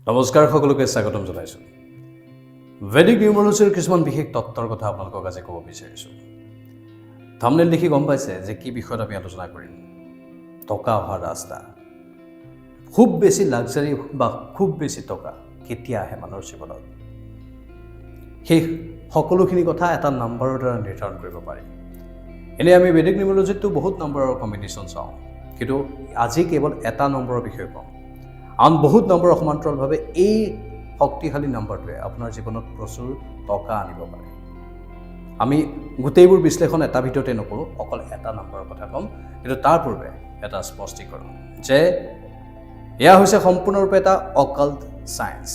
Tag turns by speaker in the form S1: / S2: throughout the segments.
S1: নমস্কাৰ সকলোকে স্বাগতম জনাইছোঁ ভেদিক নিউমৰলজিৰ কিছুমান বিশেষ তত্ত্বৰ কথা আপোনালোকক আজি ক'ব বিচাৰিছোঁ থাম্বনেইল দেখি গম পাইছে যে কি বিষয়ত আমি আলোচনা কৰিম টকা অহাৰ ৰাস্তা খুব বেছি লাক্সাৰি বা খুব বেছি টকা কেতিয়া আহে মানুহৰ জীৱনত সেই সকলোখিনি কথা এটা নম্বৰৰ দ্বাৰা নিৰ্ধাৰণ কৰিব পাৰি এনে আমি ভেদিক নিউমৰলজিতটো বহুত নম্বৰৰ কম্বিনেশ্যন চাওঁ কিন্তু আজি কেৱল এটা নম্বৰৰ বিষয়ে কম আন বহুত নম্বৰ সমান্তৰালভাৱে এই শক্তিশালী নম্বৰটোৱে আপোনাৰ জীৱনত প্ৰচুৰ টকা আনিব পাৰে আমি গোটেইবোৰ বিশ্লেষণ এটা ভিতৰতে নকৰোঁ অকল এটা নম্বৰৰ কথা ক'ম কিন্তু তাৰ পূৰ্বে এটা স্পষ্টীকৰণ যে এয়া হৈছে সম্পূৰ্ণৰূপে এটা অকাল্ট ছায়েন্স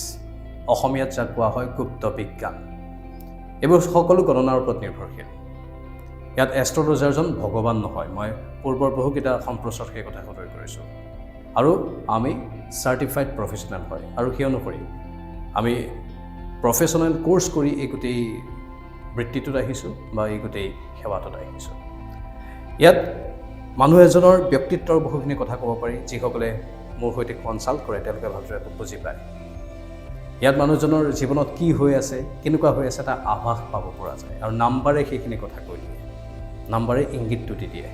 S1: অসমীয়াত যাক কোৱা হয় গুপ্ত বিজ্ঞান এইবোৰ সকলো গণনাৰ ওপৰত নিৰ্ভৰশীল ইয়াত এষ্ট্ৰলজাৰজন ভগৱান নহয় মই পূৰ্বৰ বহুকেইটা সম্প্ৰচাৰত সেই কথা সদৰি কৰিছোঁ আৰু আমি চাৰ্টিফাইড প্ৰফেশ্যনেল হয় আৰু সেই অনুসৰি আমি প্ৰফেশ্যনেল কোৰ্চ কৰি এই গোটেই বৃত্তিটোত আহিছোঁ বা এই গোটেই সেৱাটোত আহিছোঁ ইয়াত মানুহ এজনৰ ব্যক্তিত্বৰ বহুখিনি কথা ক'ব পাৰি যিসকলে মোৰ সৈতে কনচাল্ট কৰে তেওঁলোকে ভালদৰে বুজি পায় ইয়াত মানুহজনৰ জীৱনত কি হৈ আছে কেনেকুৱা হৈ আছে এটা আভাস পাব পৰা যায় আৰু নাম্বাৰে সেইখিনি কথা কৈ দিয়ে নাম্বাৰে ইংগিতটো দি দিয়ে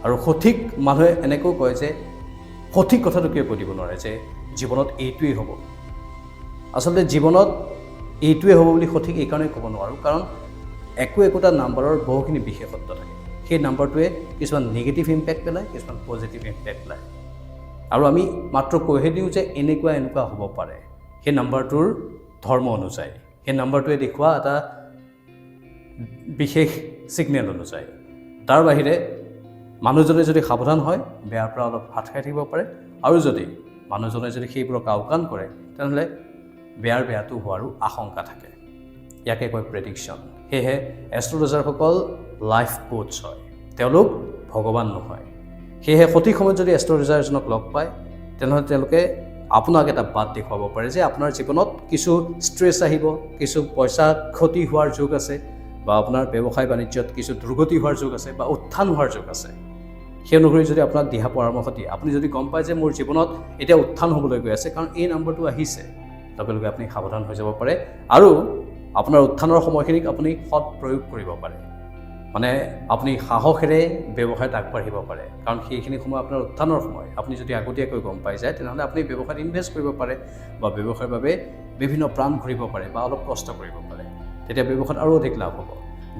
S1: আৰু সঠিক মানুহে এনেকৈ কয় যে সঠিক কথাটো কিয় কৈ দিব নোৱাৰে যে জীৱনত এইটোৱেই হ'ব আচলতে জীৱনত এইটোৱেই হ'ব বুলি সঠিক এইকাৰণে ক'ব নোৱাৰোঁ কাৰণ একোটা নাম্বাৰৰ বহুখিনি বিশেষত্ব থাকে সেই নাম্বাৰটোৱে কিছুমান নিগেটিভ ইম্পেক্ট পেলায় কিছুমান পজিটিভ ইম্পেক্ট পেলায় আৰু আমি মাত্ৰ কৈহে দিওঁ যে এনেকুৱা হ'ব পাৰে সেই নাম্বাৰটোৰ ধৰ্ম অনুযায়ী সেই নাম্বাৰটোৱে দেখুওৱা এটা বিশেষ ছিগনেল অনুযায়ী তাৰ বাহিৰে মানুহজনে যদি সাৱধান হয় বেয়াৰ পৰা অলপ হাত খাই থাকিব পাৰে আৰু যদি মানুহজনে যদি সেইবোৰক আওকাণ কৰে তেনেহ'লে বেয়াটো হোৱাৰো আশংকা থাকে ইয়াকে কয় প্ৰেডিকশ্যন সেয়েহে এষ্ট্ৰলজাৰসকল লাইফ কোচ হয় তেওঁলোক ভগৱান নহয় সেয়েহে সঠিক সময়ত যদি এষ্ট্ৰলজাৰজনক লগ পায় তেনেহ'লে তেওঁলোকে আপোনাক এটা বাট দেখুৱাব পাৰে যে আপোনাৰ জীৱনত কিছু ষ্ট্ৰেছ আহিব কিছু পইচা ক্ষতি হোৱাৰ যোগ আছে বা আপোনাৰ ব্যৱসায় বাণিজ্যত কিছু দুৰ্গতি হোৱাৰ যোগ আছে বা উত্থান হোৱাৰ যোগ আছে সেই অনুসৰি যদি আপোনাক দিহা পৰামৰ্শ দিয়ে আপুনি যদি গম পায় যে মোৰ জীৱনত এতিয়া উত্থান হ'বলৈ গৈ আছে কাৰণ এই নম্বৰটো আহিছে লগে লগে আপুনি সাৱধান হৈ যাব পাৰে আৰু আপোনাৰ উত্থানৰ সময়খিনিক আপুনি সৎ প্ৰয়োগ কৰিব পাৰে মানে আপুনি সাহসেৰে ব্যৱসায়ত আগবাঢ়িব পাৰে কাৰণ সেইখিনি সময় আপোনাৰ উত্থানৰ সময় আপুনি যদি আগতীয়াকৈ গম পাই যায় তেনেহ'লে আপুনি ব্যৱসায়ত ইনভেষ্ট কৰিব পাৰে বা ব্যৱসায়ৰ বাবে বিভিন্ন প্ৰাণ ঘূৰিব পাৰে বা অলপ কষ্ট কৰিব পাৰে তেতিয়া ব্যৱসায়ত আৰু অধিক লাভ হ'ব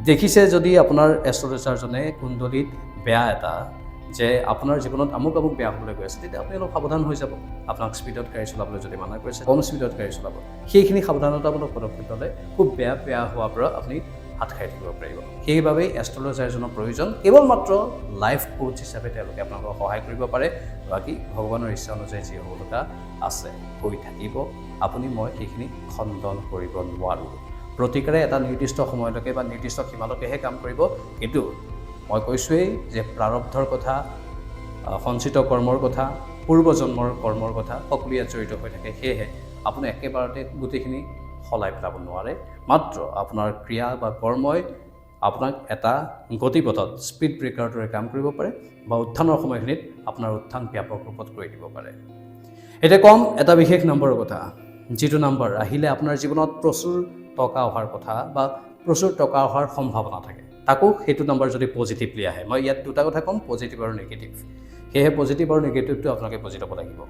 S1: দেখিছে যদি আপোনাৰ এষ্ট্ৰলজাৰজনে কুণ্ডলীত বেয়া এটা যে আপোনাৰ জীৱনত আমুক বেয়া হ'বলৈ গৈ আছে তেতিয়া আপুনি অলপ সাৱধান হৈ যাব আপোনাক স্পীডত গাড়ী চলাবলৈ যদি মানা কৰিছে কম স্পীডত গাড়ী চলাব সেইখিনি সাৱধানতামূলক পদক্ষেপ ল'লে খুব বেয়া হোৱাৰ পৰা আপুনি হাত খাই থাকিব পাৰিব সেইবাবেই এষ্ট্ৰলজাৰজনৰ প্ৰয়োজন কেৱল মাত্ৰ লাইফ কোচ হিচাপে তেওঁলোকে আপোনালোকক সহায় কৰিব পাৰে বাকী ভগৱানৰ ইচ্ছা অনুযায়ী যি হ'ব লগা আছে হৈ থাকিব আপুনি মই সেইখিনি খণ্ডন কৰিব নোৱাৰোঁ প্ৰতিকাৰে এটা নিৰ্দিষ্ট সময়লৈকে বা নিৰ্দিষ্ট সীমালৈকেহে কাম কৰিব কিন্তু মই কৈছোঁৱেই যে প্ৰাৰব্ধৰ কথা সঞ্চিত কৰ্মৰ কথা পূৰ্বজন্মৰ কৰ্মৰ কথা সকলো ইয়াত জড়িত হৈ থাকে সেয়েহে আপুনি একেবাৰতে গোটেইখিনি সলাই পেলাব নোৱাৰে মাত্ৰ আপোনাৰ ক্ৰিয়া বা কৰ্মই আপোনাক এটা গতিপথত স্পীড ব্ৰেকাৰ দৰে কাম কৰিব পাৰে বা উত্থানৰ সময়খিনিত আপোনাৰ উত্থান ব্যাপক ৰূপত কৰি দিব পাৰে এতিয়া কম এটা বিশেষ নম্বৰৰ কথা যিটো নম্বৰ আহিলে আপোনাৰ জীৱনত প্ৰচুৰ টকা অহাৰ কথা বা প্ৰচুৰ টকা অহাৰ সম্ভাৱনা থাকে তাকো সেইটো নম্বৰ যদি পজিটিভলি আহে মই ইয়াত দুটা কথা ক'ম পজিটিভ আৰু নিগেটিভ সেয়েহে পজিটিভ আৰু নিগেটিভটো আপোনালোকে বুজি ল'ব লাগিব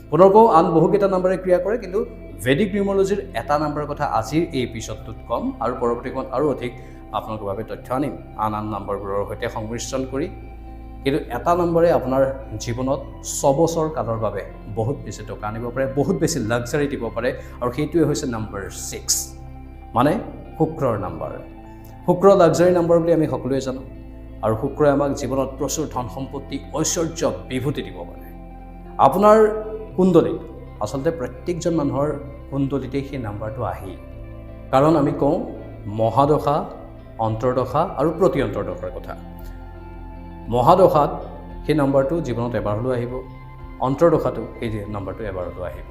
S1: পুনৰ কওঁ আন বহুকেইটা নম্বৰে ক্ৰিয়া কৰে কিন্তু ভেদিক নিউমৰলজিৰ এটা নম্বৰৰ কথা আজিৰ এই এপিছডটোত ক'ম আৰু পৰৱৰ্তী সময়ত আৰু অধিক আপোনালোকৰ বাবে তথ্য আনিম আন নম্বৰবোৰৰ সৈতে সংমিশ্ৰণ কৰি কিন্তু এটা নম্বৰে আপোনাৰ জীৱনত 6 বছৰ কালৰ বাবে বহুত বেছি টকা আনিব পাৰে বহুত বেছি লাক্সাৰি দিব পাৰে আৰু সেইটোৱে হৈছে নম্বৰ 6 মানে শুক্ৰৰ নম্বৰ শুক্ৰ লাক্সাৰি নম্বৰ বুলি আমি সকলোৱে জানো আৰু শুক্ৰই আমাক জীৱনত প্ৰচুৰ ধন সম্পত্তি ঐশ্বৰ্য বিভূতি দিব পাৰে আপোনাৰ কুণ্ডলীত আচলতে প্ৰত্যেকজন মানুহৰ কুণ্ডলীতেই সেই নাম্বাৰটো আহি কাৰণ আমি কওঁ মহাদশা অন্তৰ্দশা আৰু প্ৰতি অন্তৰ্দশাৰ কথা মহাদশাত সেই নাম্বাৰটো জীৱনত এবাৰ হ'লেও আহিব অন্তৰ্দশাটো সেই নাম্বাৰটো এবাৰ হ'লেও আহিব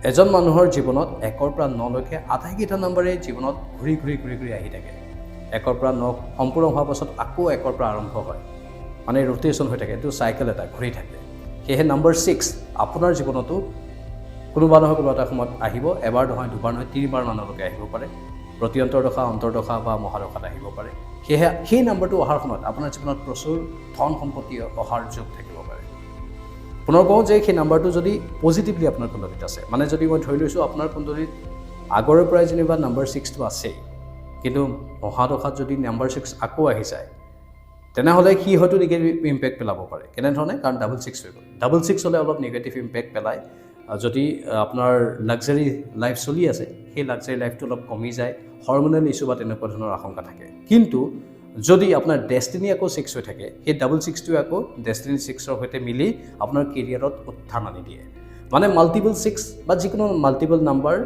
S1: এজন মানুহৰ জীৱনত 1 পৰা 9 লৈকে আটাইকেইটা নম্বৰে জীৱনত ঘূৰি আহি থাকে 1 পৰা 9 সম্পূৰ্ণ হোৱাৰ পাছত আকৌ 1 পৰা আৰম্ভ হয় মানে ৰোটেশ্যন হৈ থাকে এইটো চাইকেল এটা ঘূৰি থাকে সেয়েহে নম্বৰ 6 আপোনাৰ জীৱনতো কোনোবা নহয় কোনোবা এটা সময়ত আহিব, এবাৰ নহয় দুবাৰ নহয় 3বাৰ মানলৈকে আহিব পাৰে। প্ৰতি অন্তৰ্দশা বা মহাদশাত আহিব পাৰে। সেয়েহে সেই নাম্বাৰটো অহাৰ সময়ত আপোনাৰ জীৱনত প্ৰচুৰ ধন সম্পত্তি অহাৰ যোগ থাকিব পাৰে। পুনৰ কওঁ যে সেই নাম্বাৰটো যদি পজিটিভলি আপোনাৰ কুণ্ডলীত আছে, মানে যদি মই ধৰি লৈছোঁ আপোনাৰ কুণ্ডলীত আগৰে পৰাই যেনিবা নাম্বাৰ 6টো আছেই, কিন্তু মহাদশাত যদি নাম্বাৰ 6 আকৌ আহি যায়, তেনেহ'লে সি হয়তো নিগেটিভ ইম্পেক্ট পেলাব পাৰে। কেনেধৰণে? কাৰণ ডাবল 6 হৈ গ'ল। ডাবল 6 হ'লে অলপ নিগেটিভ ইম্পেক্ট পেলায়। যদি আপোনাৰ লাক্সাৰী লাইফ চলি আছে, সেই লাক্সাৰী লাইফটো অলপ কমি যায়, হৰমনেল ইছ্যু বা তেনেকুৱা ধৰণৰ আশংকা থাকে। কিন্তু যদি আপোনাৰ ডেষ্টিনি আকৌ 6 হৈ থাকে, সেই ডাবল 6টোৱে আকৌ ডেষ্টিনি 6ৰ সৈতে মিলি আপোনাৰ কেৰিয়াৰত উত্থান আনি দিয়ে। মানে মাল্টিপল 6 বা যিকোনো মাল্টিপল নাম্বাৰ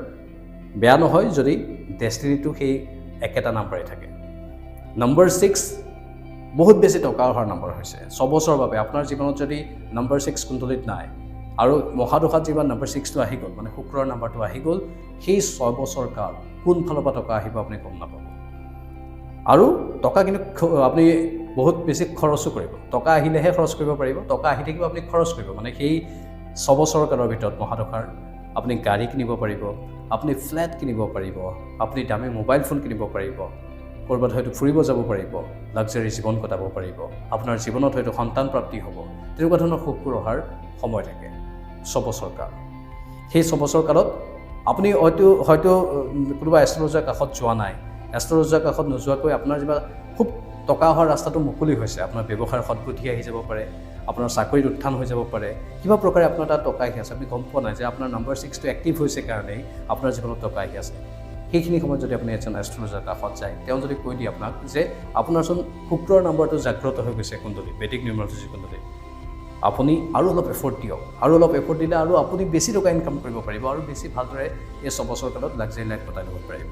S1: বেয়া নহয় যদি ডেষ্টিনিটো সেই একেটা নাম্বাৰেই থাকে। নম্বৰ 6 বহুত বেছি টকা অহাৰ নম্বৰ হৈছে 6 বছৰৰ বাবে। আপোনাৰ জীৱনত যদি নম্বৰ 6 কুণ্ডলীত নাই আৰু মহাদশাত যিমান নম্বৰ 6টো আহি গ'ল, মানে শুক্ৰৰ নাম্বাৰটো আহি গ'ল, সেই 6 বছৰ কাল কোনফালৰ পৰা টকা আহিব আপুনি গম নাপাব। আৰু টকা কিন্তু আপুনি বহুত বেছি খৰচো কৰিব। টকা আহিলেহে খৰচ কৰিব পাৰিব, টকা আহি থাকিব আপুনি খৰচ কৰিব। মানে সেই 6 বছৰৰ কালৰ ভিতৰত মহাদশাৰ আপুনি গাড়ী কিনিব পাৰিব, আপুনি ফ্লেট কিনিব পাৰিব, আপুনি দামী মোবাইল ফোন কিনিব পাৰিব, ক'ৰবাত হয়তো ফুৰিব যাব পাৰিব, লাক্সাৰী জীৱন কটাব পাৰিব, আপোনাৰ জীৱনত হয়তো সন্তান প্ৰাপ্তি হ'ব। তেনেকুৱা ধৰণৰ সুখবোৰ অহাৰ সময় থাকে 6 বছৰ কাল। সেই 6 বছৰ কালত আপুনি হয়তো কোনোবা এষ্ট্ৰলজাৰ কাষত যোৱা নাই, এষ্ট্ৰলজাৰ কাষত নোযোৱাকৈ আপোনাৰ যেনিবা খুব টকা অহাৰ ৰাস্তাটো মুকলি হৈছে। আপোনাৰ ব্যৱসায়ৰ সদ্বুদ্ধি আহি যাব পাৰে, আপোনাৰ চাকৰিত উত্থান হৈ যাব পাৰে, কিবা প্ৰকাৰে আপোনাৰ তাত টকা আহি আছে, আপুনি গম পোৱা নাই যে আপোনাৰ নম্বৰ 6টো এক্টিভ হৈছে কাৰণেই আপোনাৰ জীৱনত টকা আহি আছে। সেইখিনি সময়ত যদি আপুনি এজন এষ্ট্ৰলজাৰ কাষত যায়, তেওঁ যদি কৈ দিয়ে আপোনাক যে আপোনাৰচোন শুক্ৰৰ নাম্বাৰটো জাগ্ৰত হৈ গৈছে কুণ্ডলীত, বেদিক নিউমাৰলজি কুণ্ডলীত, আপুনি আৰু অলপ এফৰ্ট দিয়ক, আৰু অলপ এফৰ্ট দিলে আৰু আপুনি বেছি টকা ইনকাম কৰিব পাৰিব, আৰু বেছি ভালদৰে এই 6 বছৰ কালত লাক্সাৰী লাইফ কটাই ল'ব পাৰিব।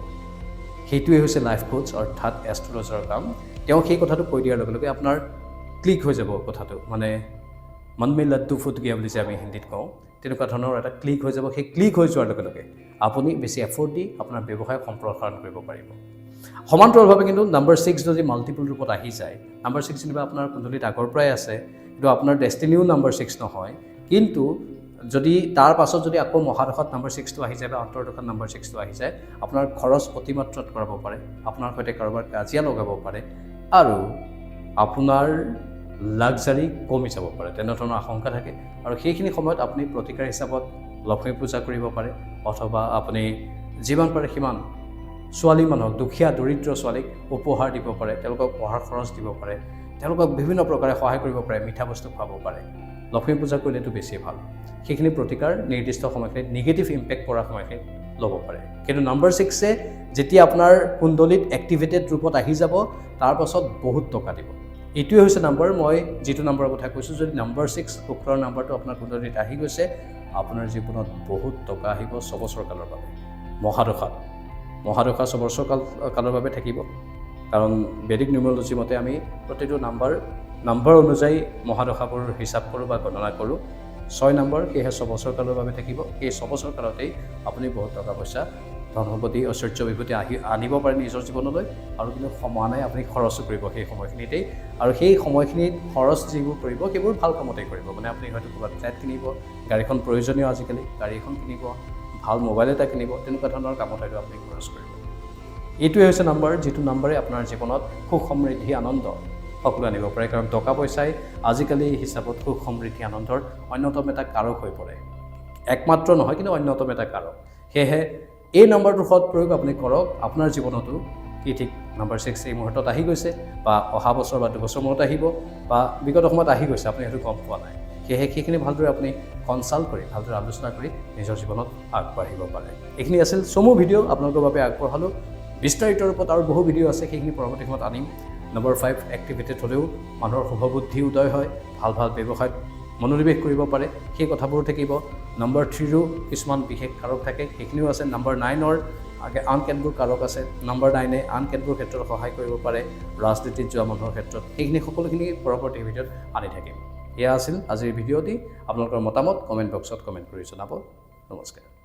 S1: সেইটোৱে হৈছে লাইফ কোচ অৰ্থাৎ এষ্ট্ৰলজাৰৰ কাম। তেওঁ সেই কথাটো কৈ দিয়াৰ লগে লগে আপোনাৰ ক্লিক হৈ যাব কথাটো, মানে মন মে লাড্ডু ফুট গিয়া বুলি যে আমি হিন্দীত কওঁ, তেনেকুৱা ধৰণৰ এটা ক্লিক হৈ যাব। সেই ক্লিক হৈ যোৱাৰ লগে লগে আপুনি বেছি এফৰ্ট দি আপোনাৰ ব্যৱসায় সম্প্ৰসাৰণ কৰিব পাৰিব। সমান্তৰালভাৱে কিন্তু নম্বৰ 6 যদি মাল্টিপল ৰূপত আহি যায়, নম্বৰ 6 যেনিবা আপোনাৰ কুণ্ডলীত আগৰ পৰাই আছে, কিন্তু আপোনাৰ ডেষ্টিনিও নম্বৰ 6 নহয়, কিন্তু যদি তাৰ পাছত যদি আকৌ মহাদশাত নম্বৰ 6টো আহি যায় বা অন্তৰ্দশাত নম্বৰ 6টো আহি যায়, আপোনাৰ খৰচ অতিমাত্ৰাত কৰাব পাৰে, আপোনাৰ সৈতে কাৰোবাৰ কাজিয়া লগাব পাৰে, আৰু আপোনাৰ লাক্সাৰী কমি যাব পাৰে, তেনেধৰণৰ আশংকা থাকে। আৰু সেইখিনি সময়ত আপুনি প্ৰতিকাৰ হিচাপত লক্ষ্মী পূজা কৰিব পাৰে, অথবা আপুনি যিমান পাৰে সিমান ছোৱালী মানুহক, দুখীয়া দৰিদ্ৰ ছোৱালীক উপহাৰ দিব পাৰে, তেওঁলোকক পঢ়াৰ খৰচ দিব পাৰে, তেওঁলোকক বিভিন্ন প্ৰকাৰে সহায় কৰিব পাৰে, মিঠা বস্তু খুৱাব পাৰে। লক্ষ্মী পূজা কৰিলেতো বেছি ভাল। সেইখিনি প্ৰতিকাৰ নিৰ্দিষ্ট সময়খিনিত নিগেটিভ ইম্পেক্ট পৰা সময়খিনিত ল'ব পাৰে। কিন্তু নম্বৰ 6এ যেতিয়া আপোনাৰ কুণ্ডলীত এক্টিভেটেড ৰূপত আহি যাব, তাৰ পাছত বহুত টকা দিব। এইটোৱে হৈছে নাম্বাৰ, মই যিটো নাম্বাৰৰ কথা কৈছোঁ, যদি নম্বৰ 6 শুক্ৰৰ নাম্বাৰটো আপোনাৰ কুণ্ডলীত আহি গৈছে, আপোনাৰ জীৱনত বহুত টকা আহিব 6 বছৰ কালৰ বাবে। মহাদশা 6 বছৰ কালৰ বাবে থাকিব, কাৰণ বেদিক নিউমাৰলজি মতে আমি প্ৰতিটো নাম্বাৰ অনুযায়ী মহাদশাবোৰ হিচাপ কৰোঁ বা গণনা কৰোঁ। 6 নম্বৰ, সেয়েহে 6 বছৰ কালৰ বাবে থাকিব। সেই 6 বছৰ কালতেই আপুনি বহুত টকা পইচা, ধন সম্পত্তি, ঐশ্বৰ্য বিভূতি আনিব পাৰে নিজৰ জীৱনলৈ, আৰু কিন্তু সমানে আপুনি খৰচো কৰিব সেই সময়খিনিতেই। আৰু সেই সময়খিনিত খৰচ যিবোৰ কৰিব সেইবোৰ ভাল কামতেই কৰিব। মানে আপুনি হয়তো ক'ৰবাত ফ্লেট কিনিব, গাড়ীখন প্ৰয়োজনীয়, আজিকালি গাড়ী এখন কিনিব, ভাল মোবাইল এটা কিনিব, তেনেকুৱা ধৰণৰ কামত হয়তো আপুনি খৰচ কৰিব। এইটোৱে হৈছে নাম্বাৰ, যিটো নাম্বাৰে আপোনাৰ জীৱনত সুখ সমৃদ্ধি আনন্দ সকলো আনিব পাৰে। কাৰণ টকা পইচাই আজিকালি হিচাপত সুখ সমৃদ্ধি আনন্দৰ অন্যতম এটা কাৰক হৈ পৰে, একমাত্ৰ নহয় কিন্তু অন্যতম এটা কাৰক। সেয়েহে এই নম্বৰটোৰ সৎ প্ৰয়োগ আপুনি কৰক। আপোনাৰ জীৱনতো কি ঠিক নম্বৰ 6 এই মুহূৰ্তত আহি গৈছে, বা অহা বছৰ বা 2 বছৰ মূৰত আহিব, বা বিগত সময়ত আহি গৈছে, আপুনি সেইটো গম পোৱা নাই। সেয়েহে সেইখিনি ভালদৰে আপুনি কনচাল্ট কৰি, ভালদৰে আলোচনা কৰি নিজৰ জীৱনত আগবাঢ়িব পাৰে। এইখিনি আছিল চমু ভিডিঅ' আপোনালোকৰ বাবে আগবঢ়ালোঁ। বিস্তাৰিত ৰূপত আৰু বহু ভিডিঅ' আছে, সেইখিনি পৰৱৰ্তী সময়ত আনিম। নম্বৰ 5 এক্টিভেটেড হ'লেও মানুহৰ শুভবুদ্ধি উদয় হয়, ভাল ব্যৱসায়ত মনোনিৱেশ কৰিব পাৰে, সেই কথাবোৰো থাকিব। নম্বৰ 3ৰো কিছুমান বিশেষ কাৰক থাকে, সেইখিনিও আছে। নম্বৰ 9ৰ আন কেতবোৰ কাৰক আছে। নম্বৰ 9এ আন কেতবোৰ ক্ষেত্ৰত সহায় কৰিব পাৰে, ৰাজনীতিত যোৱা মানুহৰ ক্ষেত্ৰত। সেইখিনি সকলোখিনি পৰৱৰ্তী ভিডিঅ'ত আনি থাকিম। এয়া আছিল আজিৰ ভিডিঅ'টি। আপোনালোকৰ মতামত কমেণ্ট বক্সত কমেণ্ট কৰি জনাব। নমস্কাৰ।